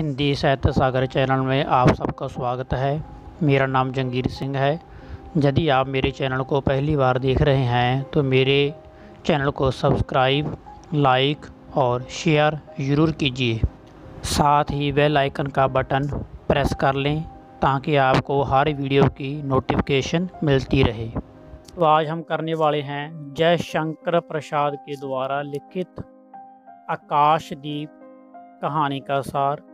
हिंदी साहित्य सागर चैनल में आप सबका स्वागत है। मेरा नाम जंगीर सिंह है। यदि आप मेरे चैनल को पहली बार देख रहे हैं तो मेरे चैनल को सब्सक्राइब, लाइक और शेयर ज़रूर कीजिए। साथ ही बेल आइकन का बटन प्रेस कर लें ताकि आपको हर वीडियो की नोटिफिकेशन मिलती रहे। तो आज हम करने वाले हैं जयशंकर प्रसाद के द्वारा लिखित आकाशदीप कहानी का सार।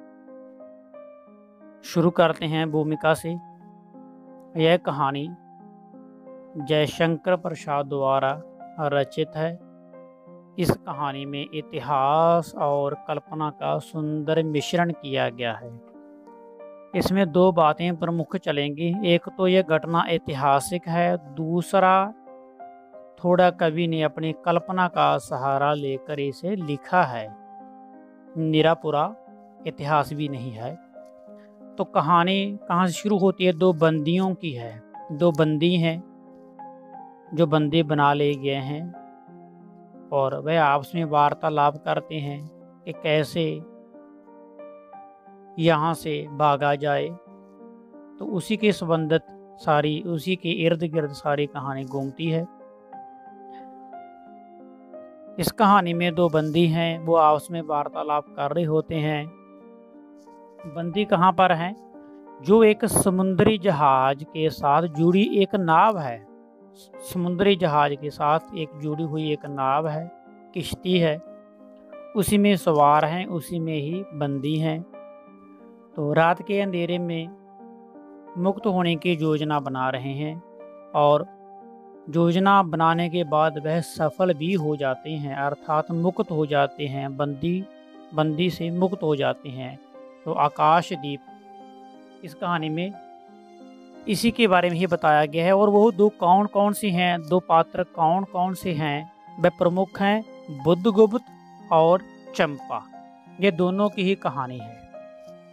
शुरू करते हैं भूमिका से। यह कहानी जयशंकर प्रसाद द्वारा रचित है। इस कहानी में इतिहास और कल्पना का सुंदर मिश्रण किया गया है। इसमें दो बातें प्रमुख चलेंगी। एक तो यह घटना ऐतिहासिक है, दूसरा थोड़ा कवि ने अपनी कल्पना का सहारा लेकर इसे लिखा है, निरापुरा इतिहास भी नहीं है। तो कहानी कहाँ से शुरू होती है? दो बंदियों की है। दो बंदी हैं जो बंदी बना ले गए हैं और वह आपस में वार्तालाप करते हैं कि कैसे यहाँ से भागा जाए। तो उसी के संबंधित उसी के इर्द गिर्द सारी कहानी घूमती है। इस कहानी में दो बंदी हैं, वो आपस में वार्तालाप कर रहे होते हैं। बंदी कहाँ पर हैं? जो एक समुद्री जहाज के साथ जुड़ी एक नाव है। समुद्री जहाज के साथ जुड़ी हुई एक नाव है, किश्ती है, उसी में सवार हैं, उसी में ही बंदी हैं। तो रात के अंधेरे में मुक्त होने की योजना बना रहे हैं और योजना बनाने के बाद वह सफल भी हो जाते हैं, अर्थात मुक्त हो जाते हैं, बंदी से मुक्त हो जाते हैं। तो आकाशदीप इस कहानी में इसी के बारे में ही बताया गया है। और वो दो कौन कौन से हैं, दो पात्र कौन कौन से हैं? वह प्रमुख हैं बुद्धगुप्त और चंपा। ये दोनों की ही कहानी है।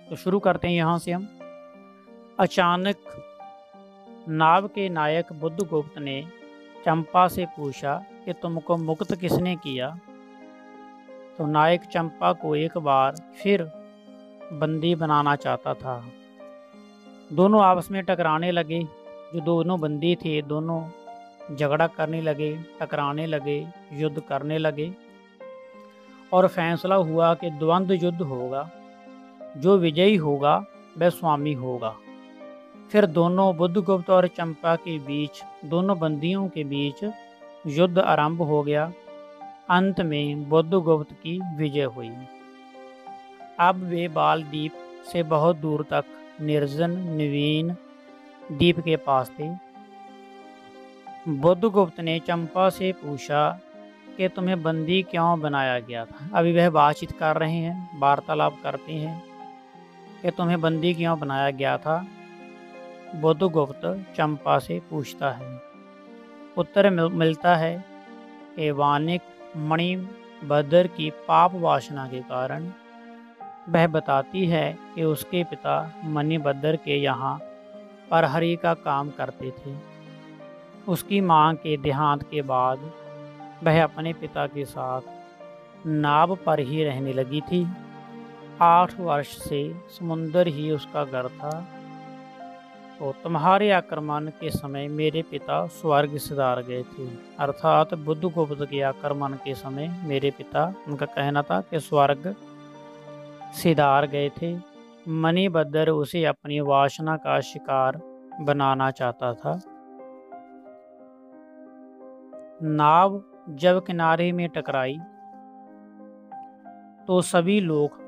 तो शुरू करते हैं यहाँ से हम। अचानक नाव के नायक बुद्धगुप्त ने चंपा से पूछा कि तुमको मुक्त किसने किया? तो नायक चंपा को एक बार फिर बंदी बनाना चाहता था। दोनों आपस में टकराने लगे। जो दोनों बंदी थे दोनों झगड़ा करने लगे, टकराने लगे, युद्ध करने लगे और फैसला हुआ कि द्वंद्व युद्ध होगा। जो विजयी होगा वह स्वामी होगा। फिर दोनों बुद्धगुप्त और चंपा के बीच, दोनों बंदियों के बीच युद्ध आरंभ हो गया। अंत में बुद्धगुप्त की विजय हुई। अब वे बाल द्वीप से बहुत दूर तक निर्जन नवीन द्वीप के पास थे। बुद्धगुप्त ने चंपा से पूछा कि तुम्हें बंदी क्यों बनाया गया था? अभी वह बातचीत कर रहे हैं, वार्तालाप करते हैं कि तुम्हें बंदी क्यों बनाया गया था। बुद्धगुप्त चंपा से पूछता है। उत्तर मिलता है कि वानिक मणिभद्र की पाप वासना के कारण। वह बताती है कि उसके पिता मणिभद्र के यहाँ प्रहरी का काम करते थे। उसकी मां के देहांत के बाद वह अपने पिता के साथ नाव पर ही रहने लगी थी। 8 वर्ष से समुद्र ही उसका घर था। तो तुम्हारे आक्रमण के समय मेरे पिता स्वर्ग सिधार गए थे। अर्थात बुद्धगुप्त के आक्रमण के समय मेरे पिता, उनका कहना था कि स्वर्ग सिधार गए थे। मणिभद्र उसे अपनी वासना का शिकार बनाना चाहता था। नाव जब किनारे में टकराई तो सभी लोग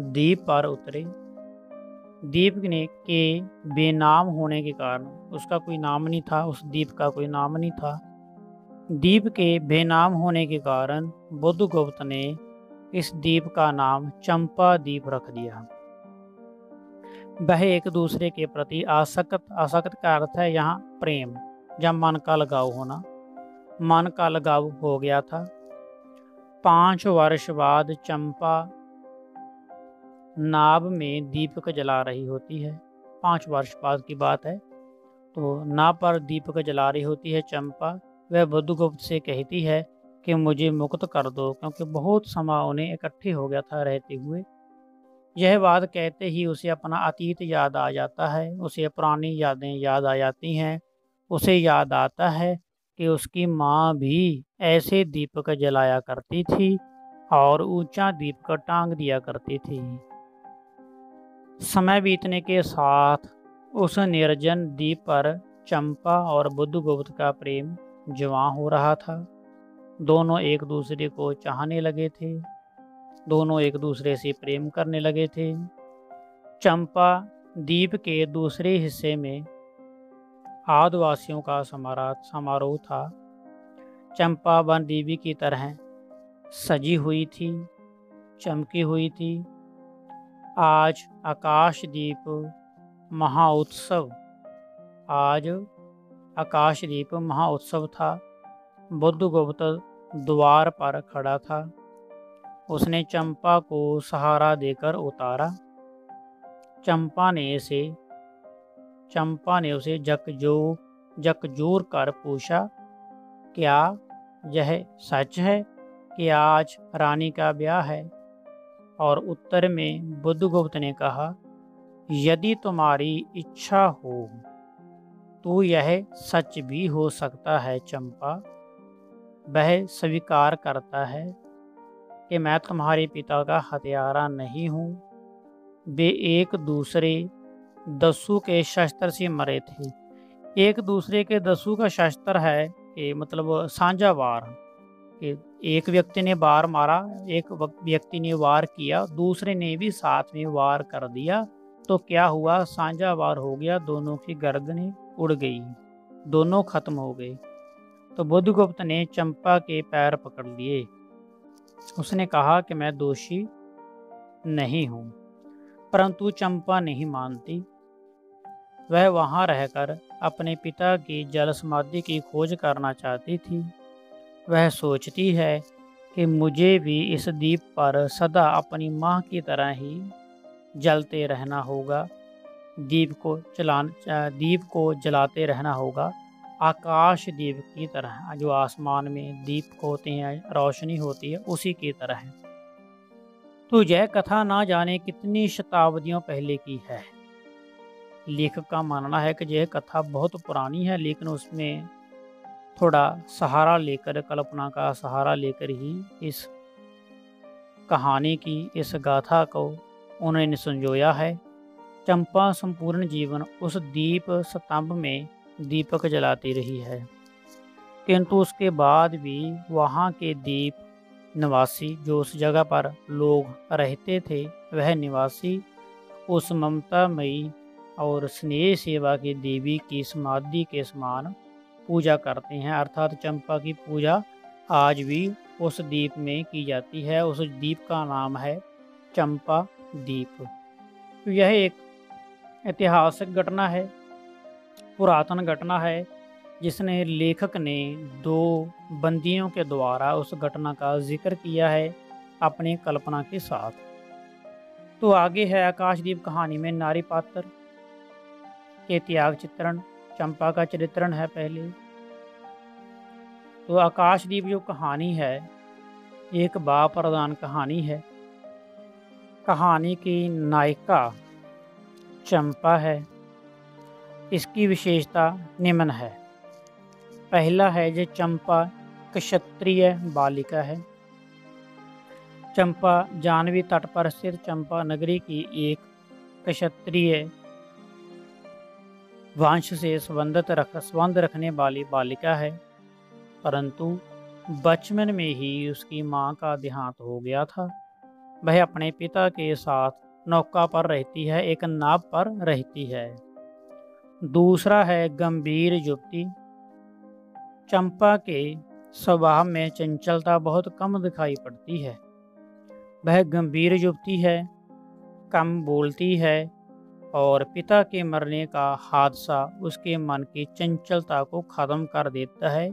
द्वीप पर उतरे। द्वीप के बेनाम होने के कारण, उसका कोई नाम नहीं था, उस द्वीप का कोई नाम नहीं था। द्वीप के बेनाम होने के कारण बुद्धगुप्त ने इस द्वीप का नाम चंपा द्वीप रख दिया। वह एक दूसरे के प्रति आसक्त का अर्थ है यहाँ प्रेम, जब मन का लगाव होना, मन का लगाव हो गया था। 5 वर्ष बाद चंपा नाव में दीपक जला रही होती है। 5 वर्ष बाद की बात है। तो नाव पर दीपक जला रही होती है चंपा। वह बुद्धगुप्त से कहती है कि मुझे मुक्त कर दो, क्योंकि बहुत समय उन्हें इकट्ठे हो गया था रहते हुए। यह बात कहते ही उसे अपना अतीत याद आ जाता है, उसे पुरानी यादें याद आ जाती हैं। उसे याद आता है कि उसकी माँ भी ऐसे दीपक जलाया करती थी और ऊंचा दीपक टांग दिया करती थी। समय बीतने के साथ उस निर्जन द्वीप पर चंपा और बुद्धगुप्त का प्रेम जवां हो रहा था। दोनों एक दूसरे को चाहने लगे थे, दोनों एक दूसरे से प्रेम करने लगे थे। चंपा द्वीप के दूसरे हिस्से में आदिवासियों का समारोह था। चंपा वन देवी की तरह सजी हुई थी, चमकी हुई थी। आज आकाशदीप महाउत्सव आज आकाशदीप महाउत्सव था। बुद्धगुप्त द्वार पर खड़ा था। उसने चंपा को सहारा देकर उतारा। चंपा ने उसे झकझोर कर पूछा, क्या यह सच है कि आज रानी का ब्याह है? और उत्तर में बुद्धगुप्त ने कहा, यदि तुम्हारी इच्छा हो तो यह सच भी हो सकता है चंपा। वह स्वीकार करता है कि मैं तुम्हारे पिता का हत्यारा नहीं हूँ। वे एक दूसरे दस्यु के शस्त्र से मरे थे। एक दूसरे के दस्यु का शस्त्र है कि मतलब साझा वार, कि एक व्यक्ति ने वार मारा, एक व्यक्ति ने वार किया, दूसरे ने भी साथ में वार कर दिया, तो क्या हुआ, साझा वार हो गया, दोनों की गर्दनें उड़ गई, दोनों खत्म हो गए। तो बुद्धगुप्त ने चंपा के पैर पकड़ लिए। उसने कहा कि मैं दोषी नहीं हूँ, परंतु चंपा नहीं मानती। वह वहां रहकर अपने पिता की जल समाधि की खोज करना चाहती थी। वह सोचती है कि मुझे भी इस द्वीप पर सदा अपनी माँ की तरह ही जलते रहना होगा, दीप को जलाते रहना होगा, आकाश दीप की तरह, जो आसमान में दीप होते हैं, रोशनी होती है, उसी की तरह है। तो यह कथा ना जाने कितनी शताब्दियों पहले की है। लेखक का मानना है कि यह कथा बहुत पुरानी है, लेकिन उसमें थोड़ा सहारा लेकर, कल्पना का सहारा लेकर ही इस कहानी की, इस गाथा को उन्होंने संजोया है। चंपा संपूर्ण जीवन उस दीप स्तंभ में दीपक जलाती रही है, किंतु उसके बाद भी वहाँ के दीप निवासी, जो उस जगह पर लोग रहते थे, वह निवासी उस ममतामयी और स्नेह सेवा की देवी की समाधि के समान पूजा करते हैं। अर्थात चंपा की पूजा आज भी उस द्वीप में की जाती है। उस द्वीप का नाम है चंपा द्वीप। तो यह एक ऐतिहासिक घटना है, पुरातन घटना है, जिसने लेखक ने दो बंदियों के द्वारा उस घटना का जिक्र किया है अपनी कल्पना के साथ। तो आगे है आकाशदीप कहानी में नारी पात्र के त्याग चित्रण, चंपा का चरित्रण है पहले। तो आकाशदीप जो कहानी है एक भाव प्रधान कहानी है। कहानी की नायिका चंपा है। इसकी विशेषता निम्न है। पहला है जो चंपा क्षत्रिय बालिका है। चंपा जाह्नवी तट पर स्थित चंपा नगरी की एक क्षत्रिय वंश से संबंध रखने वाली बालिका है, परंतु बचपन में ही उसकी मां का देहांत हो गया था। वह अपने पिता के साथ नौका पर रहती है, एक नाव पर रहती है। दूसरा है गंभीर युवती। चंपा के स्वभाव में चंचलता बहुत कम दिखाई पड़ती है। वह गंभीर युवती है, कम बोलती है, और पिता के मरने का हादसा उसके मन की चंचलता को खत्म कर देता है।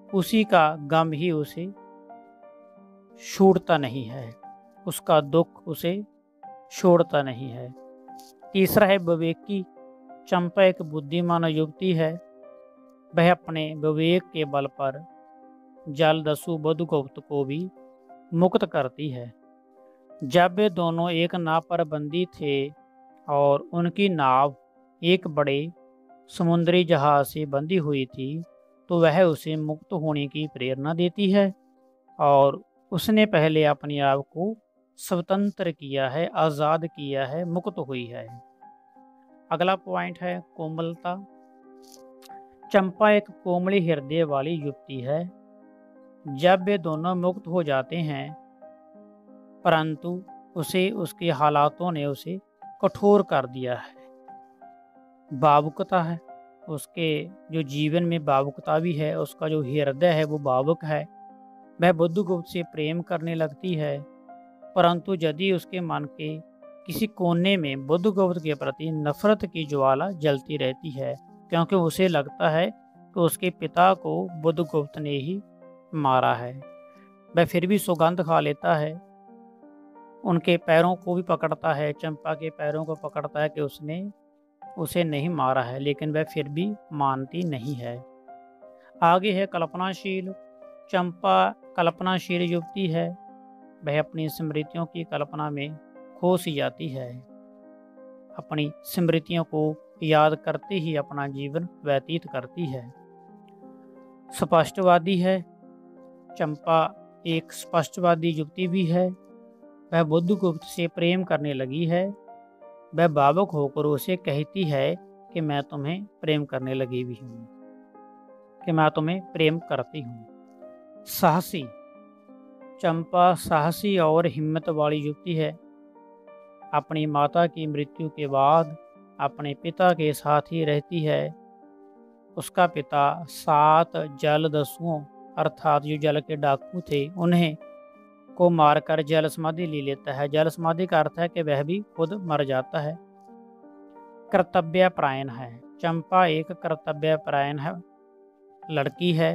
उसी का गम ही उसे छोड़ता नहीं है, उसका दुख उसे छोड़ता नहीं है। तीसरा है विवेकी। चंपा एक बुद्धिमान युवती है। वह अपने विवेक के बल पर जलदस्यु बुद्धगुप्त को भी मुक्त करती है। जब वे दोनों एक नाव पर बंदी थे और उनकी नाव एक बड़े समुद्री जहाज से बंधी हुई थी, तो वह उसे मुक्त होने की प्रेरणा देती है और उसने पहले अपने आप को स्वतंत्र किया है, आज़ाद किया है, मुक्त हुई है। अगला पॉइंट है कोमलता। चंपा एक कोमल हृदय वाली युवती है। जब वे दोनों मुक्त हो जाते हैं, परंतु उसे उसके हालातों ने उसे कठोर कर दिया है। भावुकता है उसके, जो जीवन में भावुकता भी है, उसका जो हृदय है वो भावुक है। वह बुद्धगुप्त से प्रेम करने लगती है, परंतु यदि उसके मन के किसी कोने में बुद्धगुप्त के प्रति नफरत की ज्वाला जलती रहती है, क्योंकि उसे लगता है कि उसके पिता को बुद्धगुप्त ने ही मारा है। वह फिर भी सौगंध खा लेता है, उनके पैरों को भी पकड़ता है, चंपा के पैरों को पकड़ता है कि उसने उसे नहीं मारा है, लेकिन वह फिर भी मानती नहीं है। आगे है कल्पनाशील। चंपा कल्पनाशील युवती है। वह अपनी स्मृतियों की कल्पना में खो सी जाती है। अपनी स्मृतियों को याद करते ही अपना जीवन व्यतीत करती है। स्पष्टवादी है। चंपा एक स्पष्टवादी युवती भी है। वह बुद्धगुप्त से प्रेम करने लगी है। वह भावुक होकर उसे कहती है कि मैं तुम्हें प्रेम करने लगी भी हूँ, कि मैं तुम्हें प्रेम करती हूँ। साहसी। चंपा साहसी और हिम्मत वाली युवती है। अपनी माता की मृत्यु के बाद अपने पिता के साथ ही रहती है। उसका पिता 7 जलदस्युओं अर्थात जो जल के डाकू थे, उन्हें को मारकर जल समाधि ले लेता है। जल समाधि का अर्थ है कि वह भी खुद मर जाता है। कर्तव्य परायण है। चंपा एक कर्तव्य परायण है लड़की है।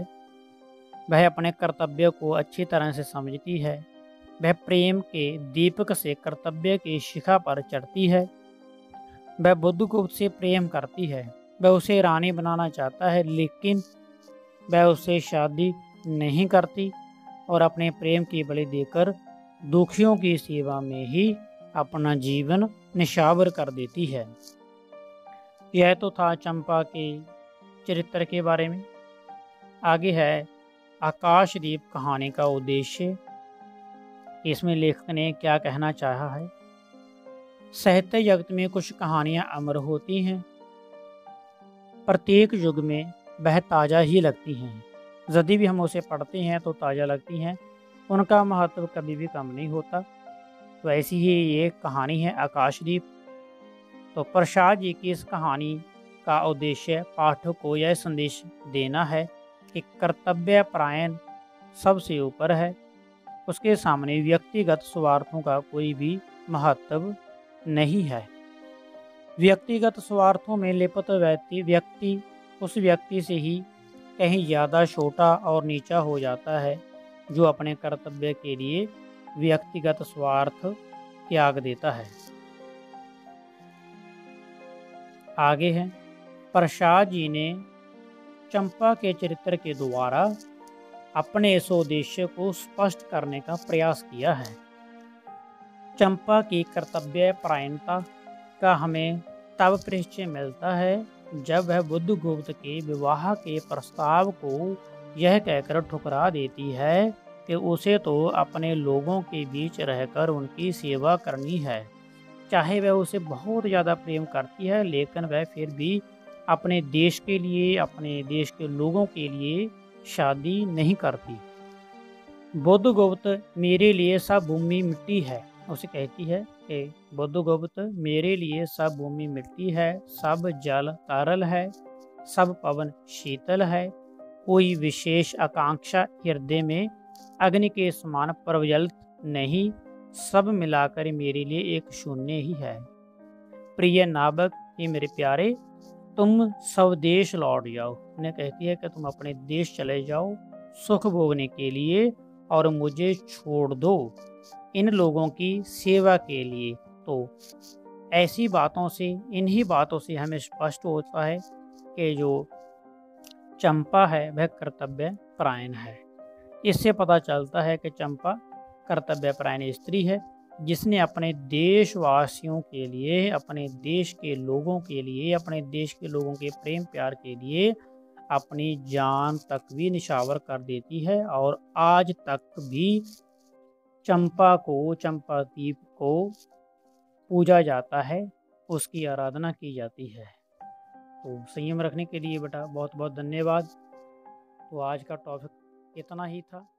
वह अपने कर्तव्य को अच्छी तरह से समझती है। वह प्रेम के दीपक से कर्तव्य की शिखा पर चढ़ती है। वह बुद्धगुप्त से प्रेम करती है। वह उसे रानी बनाना चाहता है, लेकिन वह उससे शादी नहीं करती और अपने प्रेम की बलि देकर दुखियों की सेवा में ही अपना जीवन निछावर कर देती है। यह तो था चंपा के चरित्र के बारे में। आगे है आकाशदीप कहानी का उद्देश्य। इसमें लेखक ने क्या कहना चाहा है। साहित्य जगत में कुछ कहानियां अमर होती हैं, प्रत्येक युग में वह ताज़ा ही लगती हैं। यदि भी हम उसे पढ़ते हैं तो ताज़ा लगती हैं, उनका महत्व कभी भी कम नहीं होता। तो ऐसी ही ये कहानी है आकाशदीप। तो प्रसाद जी की इस कहानी का उद्देश्य पाठक को यह संदेश देना है कि कर्तव्य परायण सबसे ऊपर है। उसके सामने व्यक्तिगत स्वार्थों का कोई भी महत्व नहीं है। व्यक्तिगत स्वार्थों में लिप्त व्यक्ति उस व्यक्ति से ही कहीं ज़्यादा छोटा और नीचा हो जाता है, जो अपने कर्तव्य के लिए व्यक्तिगत स्वार्थ त्याग देता है। आगे है प्रसाद जी ने चंपा के चरित्र के द्वारा अपने इस उद्देश्य को स्पष्ट करने का प्रयास किया है। चंपा की कर्तव्य परायणता का हमें तब परिचय मिलता है जब वह बुद्धगुप्त के विवाह के प्रस्ताव को यह कहकर ठुकरा देती है कि उसे तो अपने लोगों के बीच रहकर उनकी सेवा करनी है। चाहे वह उसे बहुत ज़्यादा प्रेम करती है, लेकिन वह फिर भी अपने देश के लिए, अपने देश के लोगों के लिए शादी नहीं करती। बुद्धगुप्त मेरे लिए सब भूमि मिट्टी है। उसे कहती है कि बुद्धगुप्त मेरे लिए सब भूमि मिट्टी है, सब जल तरल है, सब पवन शीतल है, कोई विशेष आकांक्षा हृदय में अग्नि के समान प्रज्वलित नहीं, सब मिलाकर मेरे लिए एक शून्य ही है। प्रिय नाविक, ये मेरे प्यारे, तुम स्वदेश लौट जाओ। उन्हें कहती है कि तुम अपने देश चले जाओ सुख भोगने के लिए और मुझे छोड़ दो इन लोगों की सेवा के लिए। तो ऐसी बातों से, इन्हीं बातों से हमें स्पष्ट होता है कि जो चंपा है वह कर्तव्य परायण है। इससे पता चलता है कि चंपा कर्तव्य परायण स्त्री है। जिसने अपने देशवासियों के लिए, अपने देश के लोगों के लिए, अपने देश के लोगों के प्रेम प्यार के लिए अपनी जान तक भी निछावर कर देती है। और आज तक भी चंपादीप को पूजा जाता है, उसकी आराधना की जाती है। तो संयम रखने के लिए बेटा बहुत बहुत धन्यवाद। तो आज का टॉपिक इतना ही था।